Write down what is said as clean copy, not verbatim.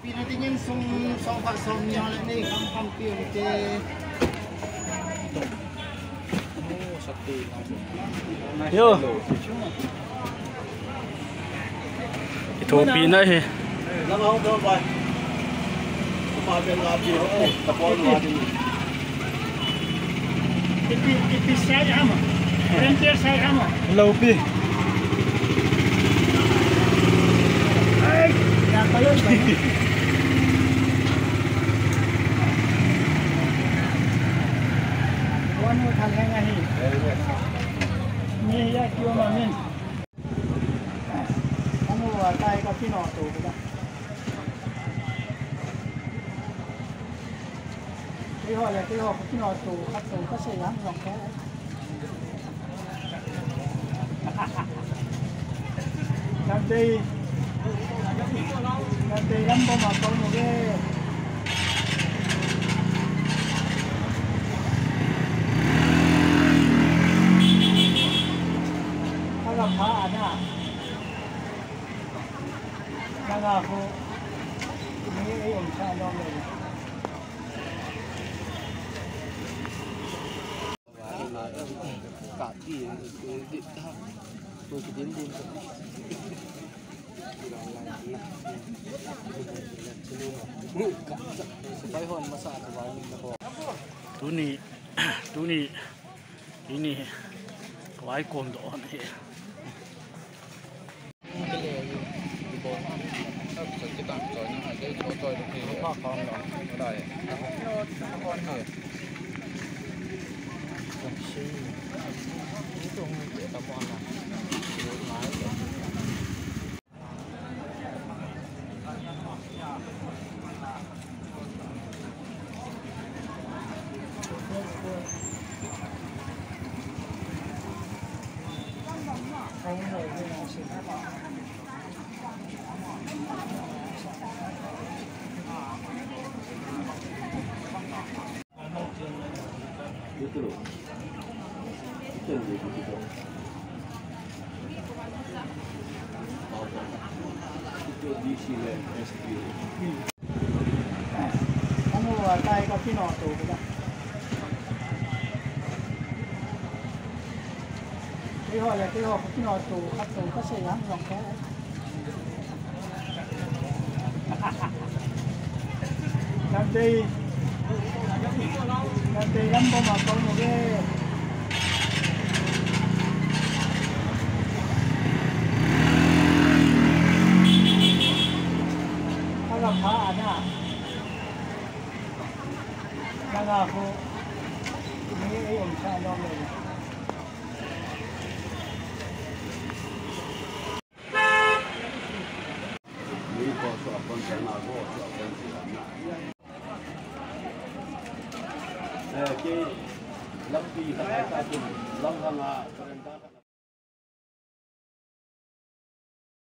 Pinatingin song pasong niya ni kampampi ulit. Yo. Ito Pina eh. Langaw daw ba? Kumagal nga biro eh. Tapos natin. Iti saya mo. Rentier saya mo. Laupi. Ay, ya kayo ba? Ano thằng ngay hi. Ni ya kêu mà min. Ano wa tai có cái nọ tụ đó. Cái họ là cái nọ tụ khắp tụ có sẽ lắm dòng cái. Làm đi lắm bao mà có một cái phá ảnh à đang à cô mấy ấy ông sao lo rồi cả gì điện thang tôi chỉ đến đêm tu ni ini quái cuồng độ này kita soalnya ada contoh itu apa kawan lah, ada ya. Kawan ni. Itu kita mau lah. Itu loh. Itu yang dia begitu. Itu di sini SQ. Kamu tay có cái nọ tụ đó. Cái họ là cái nọ tụ khắp tụ có sẽ lắm dòng cái. Làm đi lắm bao mà có một cái nó làm phá ảnh à đang à cô mấy ấy ông sao lo rồi Ini kosong apa sana kosong apa sana. Cái lâm kỳ là ta dùng lâm hàng